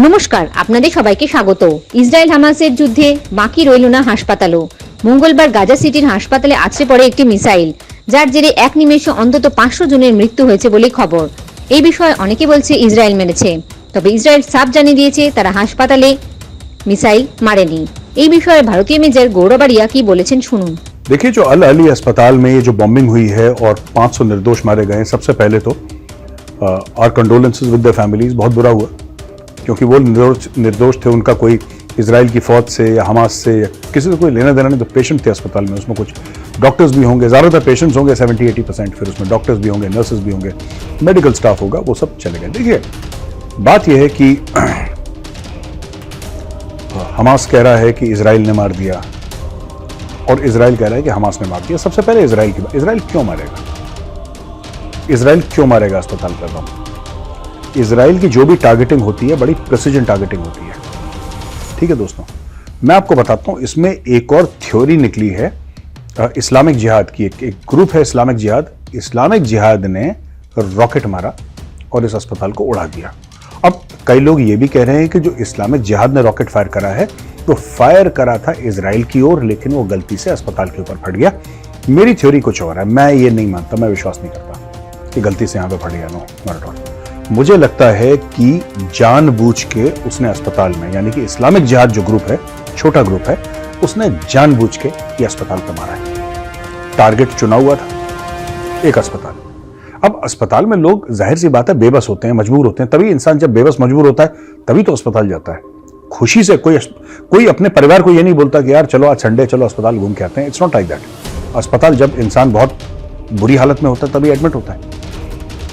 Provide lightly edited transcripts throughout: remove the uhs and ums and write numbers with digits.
নমস্কার, আপনাদের সবাইকে স্বাগত। ইসরায়েল হামাসের যুদ্ধে বাকি রইল না হাসপাতালও। মঙ্গলবার গাজা সিটির হাসপাতালে আছড়ে পড়ে একটি মিসাইল, যার জেরে এক নিমেষে অন্তত 500 জনের মৃত্যু হয়েছে বলে খবর। এই বিষয়ে অনেকে বলছে ইসরায়েল মেরেছে, তবে ইসরায়েল সাফ জানিয়ে দিয়েছে তারা হাসপাতালে মিসাইল মারেনি। এই বিষয়ে ভারতীয় মেজর গৌরবারিয়া কি বলেছেন শুনুন। देखिए, जो अल अली अस्पताल में ये जो बॉम्बिंग हुई है और 500 निर्दोष मारे गए, सबसे पहले तो our condolences with the families. बहुत बुरा हुआ क्योंकि वो निर्दोष थे, उनका कोई इजराइल की फौज से या हमास से या किसी से कोई लेना देना नहीं। तो पेशेंट थे अस्पताल में, उसमें कुछ डॉक्टर्स भी होंगे, ज़्यादातर पेशेंट्स होंगे 70-80%, फिर उसमें डॉक्टर्स भी होंगे, नर्सेज भी होंगे, मेडिकल स्टाफ होगा, वो सब चले गए। देखिए, बात यह है कि हमास कह रहा है कि इजराइल ने मार दिया और इजराइल कह रहा है कि हमास ने मार दिया। सबसे पहले इजराइल की बात, इजराइल क्यों मारेगा? इजराइल क्यों मारेगा अस्पताल पर बम? इजराइल की जो भी टारगेटिंग होती है, बड़ी प्रिसीजन टारगेटिंग होती है। ठीक है दोस्तों, मैं आपको बताता हूं, इसमें एक और थ्योरी निकली है इस्लामिक जिहाद की। एक ग्रुप है इस्लामिक जिहाद। इस्लामिक जिहाद ने रॉकेट मारा और इस अस्पताल को उड़ा दिया। अब कई लोग ये भी कह रहे हैं कि जो इस्लामिक जिहाद ने रॉकेट फायर करा है, तो फायर करा था इजराइल की ओर, लेकिन वो गलती से अस्पताल के ऊपर फट गया। मेरी थ्योरी कुछ और है, मैं ये नहीं मानता, मैं विश्वास नहीं करता कि गलती से यहां पे फट गया। No, not at all. मुझे लगता है कि जानबूझ के उसने अस्पताल में, यानी कि इस्लामिक जिहाद जो ग्रुप है, छोटा ग्रुप है, उसने जानबूझ के ये अस्पताल पर मारा है। टारगेट चुना हुआ था एक अस्पताल। अब अस्पताल में लोग, जाहिर सी बात है, बेबस होते हैं, मजबूर होते हैं। तभी इंसान जब बेबस मजबूर होता है तभी तो अस्पताल जाता है। खुशी से कोई अपने परिवार को ये नहीं बोलता कि यार चलो आज संडे, चलो अस्पताल घूम के आते हैं। It's not like that. अस्पताल जब इंसान बहुत बुरी हालत में होता है तभी एडमिट होता है।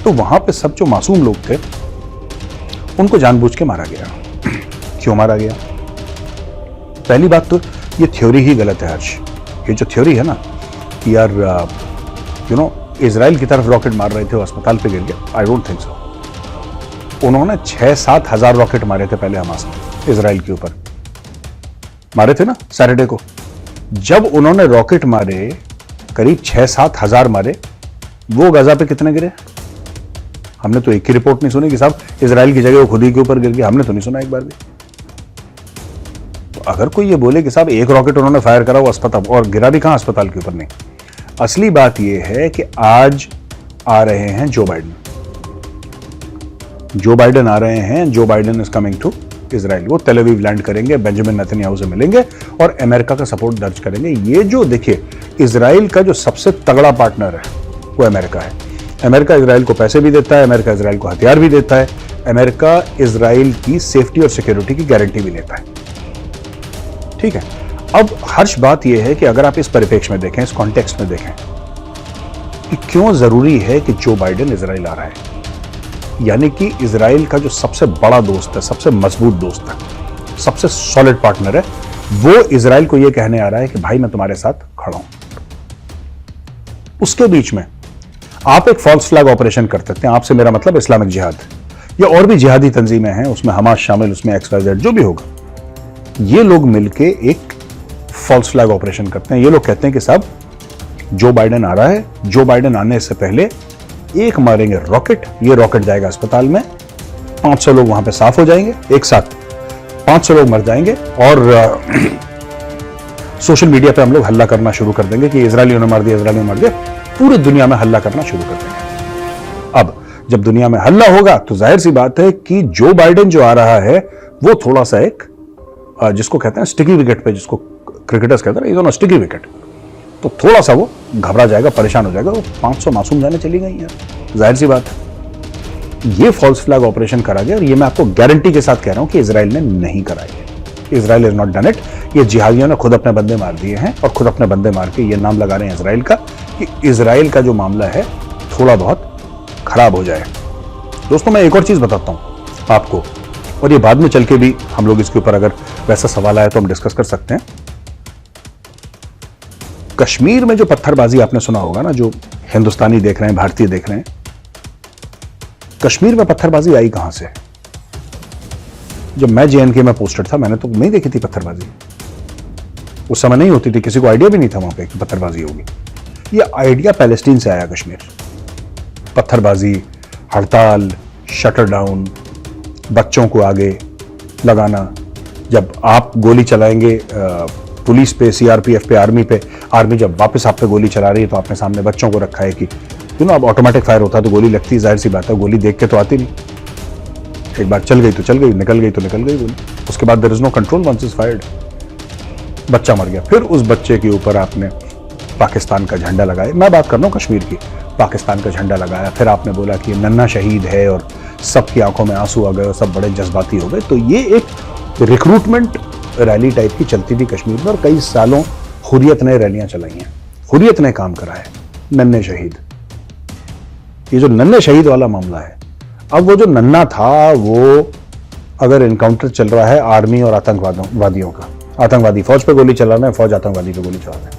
तो वहां पे सब जो मासूम लोग थे उनको जानबूझ के मारा गया। क्यों मारा गया? पहली बात तो ये थ्योरी ही गलत है हर्ष। ये जो थ्योरी है ना कि यार इजराइल की तरफ रॉकेट मार रहे थे, वो अस्पताल पे गिर गया, आई डोंट थिंक सो। उन्होंने 6-7 हजार रॉकेट मारे थे पहले हमास ने इजराइल के ऊपर, मारे थे ना सैटरडे को। जब उन्होंने रॉकेट मारे, करीब 6-7 हजार मारे, वो गाजा पे कितने गिरे? हमने तो एक ही रिपोर्ट नहीं सुनी कि साहब इजराइल की जगह वो खुद ही के ऊपर गिर गया। हमने तो नहीं सुना एक बार भी। तो अगर कोई ये बोले कि साहब एक रॉकेट उन्होंने फायर करा वो अस्पताल, और गिरा भी कहां? अस्पताल के ऊपर नहीं। असली बात यह है कि आज आ रहे हैं जो बाइडेन आ रहे हैं। Joe Biden is coming to Israel. वो तेल अवीव लैंड करेंगे, बेंजामिन नेतन्याहू से मिलेंगे और अमेरिका का सपोर्ट दर्ज करेंगे। ये जो देखिए, इजराइल का जो सबसे तगड़ा पार्टनर है वो अमेरिका है। अमेरिका इजराइल को पैसे भी देता है, अमेरिका इजराइल को हथियार भी देता है, अमेरिका इजराइल की सेफ्टी और सिक्योरिटी की गारंटी भी लेता है। ठीक है, अब हर्ष बात यह है कि अगर आप इस परिप्रेक्ष्य में देखें, इस कॉन्टेक्स्ट में देखें कि क्यों जरूरी है कि जो बाइडेन इजराइल आ रहा है, यानी कि इजराइल का जो सबसे बड़ा दोस्त है, सबसे मजबूत दोस्त है, सबसे सॉलिड पार्टनर है, वो इजराइल को यह कहने आ रहा है कि भाई मैं तुम्हारे साथ खड़ा हूं। उसके बीच में आप एक फॉल्स फ्लैग ऑपरेशन कर सकते हैं। आपसे मेरा मतलब इस्लामिक जिहाद या और भी जिहादी तंजीमें हैं, उसमें हमास शामिल, उसमें XYZ जो भी होगा, ये लोग मिलके एक फॉल्स फ्लैग ऑपरेशन करते हैं। ये लोग कहते हैं कि साहब जो बाइडेन आ रहा है, जो बाइडेन आने से पहले एक मारेंगे रॉकेट, ये रॉकेट जाएगा अस्पताल में, 500 लोग वहां पे साफ हो जाएंगे, एक साथ 500 लोग मर जाएंगे, और सोशल मीडिया पे हम लोग हल्ला करना शुरू कर देंगे कि इजरायलियों ने मार दिया, इजरायलियों ने मार दिया। पूरी दुनिया में हल्ला करना शुरू कर देंगे। अब जब दुनिया में हल्ला होगा तो जाहिर सी बात है कि जो बाइडेन जो आ रहा है वो थोड़ा सा एक, जिसको कहते हैं स्टिकी विकेट पे, जिसको क्रिकेटर्स कहते हैं स्टिकी विकेट, तो थोड़ा सा वो घबरा जाएगा, परेशान हो जाएगा। वो 500 मासूम जाने चली गई यार, जाहिर सी बात है। ये फॉल्स फ्लैग ऑपरेशन करा गया, और ये मैं आपको गारंटी के साथ कह रहा हूं कि इजराइल ने नहीं कराई है। Israel is not done it. ये जिहादियों ने खुद अपने बंदे मार दिए हैं, और खुद अपने बंदे मार के ये नाम लगा रहे हैं इजराइल का कि इजराइल का जो मामला है थोड़ा बहुत खराब हो जाए। दोस्तों, मैं एक और चीज बताता हूं आपको, और ये बाद में चल के भी हम लोग इसके ऊपर अगर वैसा सवाल आया तो हम डिस्कस कर सकते हैं। कश्मीर में जो पत्थरबाजी आपने सुना होगा ना, जो हिंदुस्तानी देख रहे हैं, भारतीय देख रहे हैं, कश्मीर में पत्थरबाजी आई कहां से? जब मैं JNK में पोस्टेड था, मैंने तो नहीं देखी थी पत्थरबाजी। उस समय नहीं होती थी, किसी को आइडिया भी नहीं था वहां पे कि पत्थरबाजी होगी। ये आइडिया पैलेस्टीन से आया कश्मीर। पत्थरबाजी, हड़ताल, शटर डाउन, बच्चों को आगे, लगाना, जब आप गोली चलाएंगे पुलिस पे, सीआरपीएफ पे, आर्मी जब वापस आप पे गोली चला रही है तो आपने सामने बच्चों को रखा है कि अब ऑटोमेटिक फायर होता है तो गोली लगती है, जाहिर सी बात है, गोली देख के तो आती नहीं, एक बार चल गई तो चल गई, निकल गई तो निकल गई गोली, उसके बाद there is no control once is fired, बच्चा मर गया। फिर उस बच्चे के ऊपर आपने पाकिस्तान का झंडा लगाया, मैं बात कर रहा हूँ कश्मीर की, पाकिस्तान का झंडा लगाया, फिर आपने बोला कि ये नन्हा शहीद है और सबकी आंखों में आंसू आ गए और सब बड़े जज्बाती हो गए। तो ये एक रिक्रूटमेंट रैली टाइप की चलती थी कश्मीर में और कई सालों हुर्रियत ने रैलियां चलाई हैं, हुर्रियत ने काम करा है। नन्हे शहीद, ये जो नन्हे शहीद वाला मामला है, अब वो जो नन्हा था वो अगर इनकाउंटर चल रहा है आर्मी और आतंकवादियों का, आतंकवादी फौज पे गोली चला रहे हैं, फौज आतंकवादी पे गोली चला रहे हैं,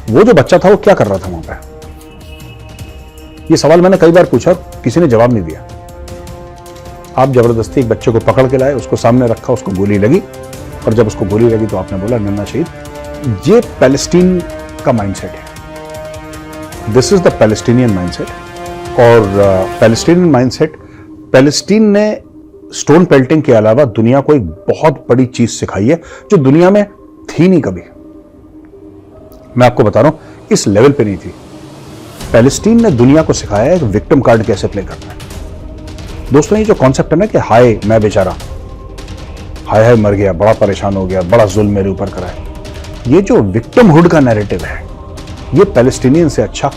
वो जो बच्चा था वो क्या कर रहा था वहां पे? ये सवाल मैंने कई बार पूछा, किसी ने जवाब नहीं दिया। आप जबरदस्ती एक बच्चे को पकड़ के लाए, उसको सामने रखा, उसको गोली लगी, और जब उसको गोली लगी तो आपने बोला नन्हा शहीद। ये पैलेस्टीन का माइंडसेट है, this is the Palestinian mindset. और पैलेस्टीनियन माइंडसेट, पैलेस्टीन ने स्टोन पेल्टिंग के अलावा दुनिया को एक बहुत बड़ी चीज सिखाई है जो दुनिया में थी नहीं कभी। मैं आपको बता रहा हूं, इस लेवल पे नहीं थी। पैलेस्टीन ने दुनिया को सिखाया है कि विक्टिम कार्ड कैसे प्ले करना है। दोस्तों, ये जो कॉन्सेप्ट है ना कि हाय मैं बेचारा, हाय हाय मर गया, बड़ा परेशान हो गया, बड़ा जुल्म मेरे ऊपर करा है, ये जो विक्टिमहुड का नैरेटिव है, ये पैलेस्टीनियन से अच्छा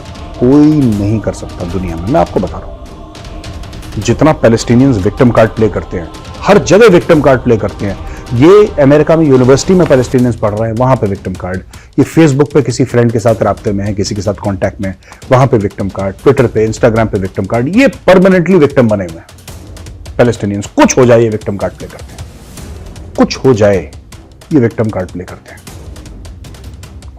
कोई नहीं कर सकता दुनिया में। मैं आपको बता रहा हूं, जितना पैलेस्टीनियंस विक्टिम कार्ड प्ले करते हैं, हर जगह विक्टिम कार्ड प्ले करते हैं। ये अमेरिका में यूनिवर्सिटी में पैलेस्टीनियंस पढ़ रहे हैं, वहां पे विक्टिम कार्ड, ये फेसबुक पे किसी फ्रेंड के साथ राब्ते में है, किसी के साथ कांटेक्ट में, वहां पे विक्टिम कार्ड, ट्विटर पे, इंस्टाग्राम पे विक्टिम कार्ड, ये परमानेंटली विक्टिम बने हुए हैं पैलेस्टीनियंस। कुछ हो जाए ये विक्टिम कार्ड प्ले करते हैं, कुछ हो जाए ये विक्टिम कार्ड प्ले करते हैं।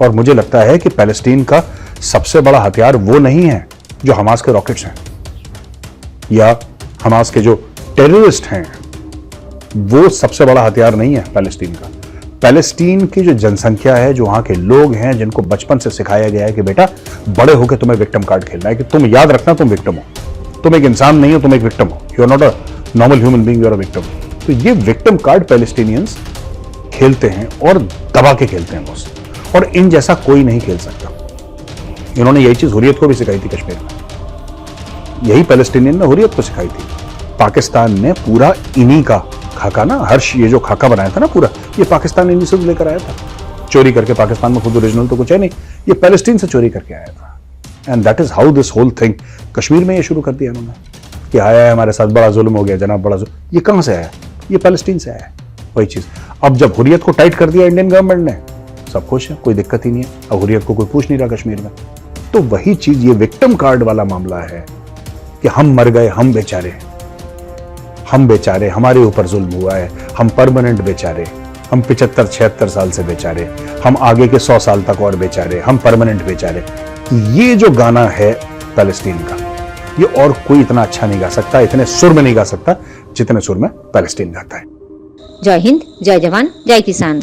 और मुझे लगता है कि पैलेस्टीन का सबसे बड़ा हथियार वो नहीं है जो हमास के रॉकेट्स हैं या हमास के जो टेररिस्ट हैं, वो सबसे बड़ा हथियार नहीं है पैलेस्टीन का। पैलेस्टीन की जो जनसंख्या है, जो वहां के लोग हैं, जिनको बचपन से सिखाया गया है कि बेटा बड़े होकर तुम्हें विक्टिम कार्ड खेलना है, कि तुम याद रखना तुम विक्टिम हो, तुम एक इंसान नहीं हो, तुम एक विक्टिम हो, you are not a normal human being, you are a victim. तो ये विक्टिम कार्ड पैलेस्टीनियंस खेलते हैं और दबा के खेलते हैं बॉस, और इन जैसा कोई नहीं खेल सकता। इन्होंने यही चीज हुर्रियत को भी सिखाई थी कश्मीर में, यही पैलेस्टीनियन ने हुर्रियत को सिखाई थी। पाकिस्तान ने पूरा इन्हीं का खाका ना, हर्ष ये जो खाका बनाया था ना पूरा, ये पाकिस्तान इन्हीं से लेकर आया था, चोरी करके। पाकिस्तान में खुद ओरिजिनल तो कुछ है नहीं, ये पैलेस्टीन से चोरी करके आया था। And that is how this whole thing, Kashmir में ये शुरू कर दिया इन्होंने कि आया हमारे साथ बड़ा जुल्म हो गया जनाब, बड़ा जुल्म। ये कहां से आया? ये पैलेस्टीन से आया। वही चीज अब जब हुर्रियत को टाइट कर दिया इंडियन गवर्नमेंट ने, सब खुश है, कोई दिक्कत ही नहीं है, अब हुर्रियत को कोई पूछ नहीं रहा कश्मीर में। तो वही चीज ये विक्टिम कार्ड वाला मामला है कि हम मर गए, हम बेचारे, हमारे ऊपर जुल्म हुआ है, हम परमानेंट बेचारे, हम 75-76 साल से बेचारे, हम आगे के 100 साल तक और बेचारे, हम परमानेंट बेचारे। ये जो गाना है पैलेस्टीन का, ये और कोई इतना अच्छा नहीं गा सकता, इतने सुर में नहीं गा सकता जितने सुर में पैलेस्टीन गाता है। जय हिंद, जय जवान, जय किसान।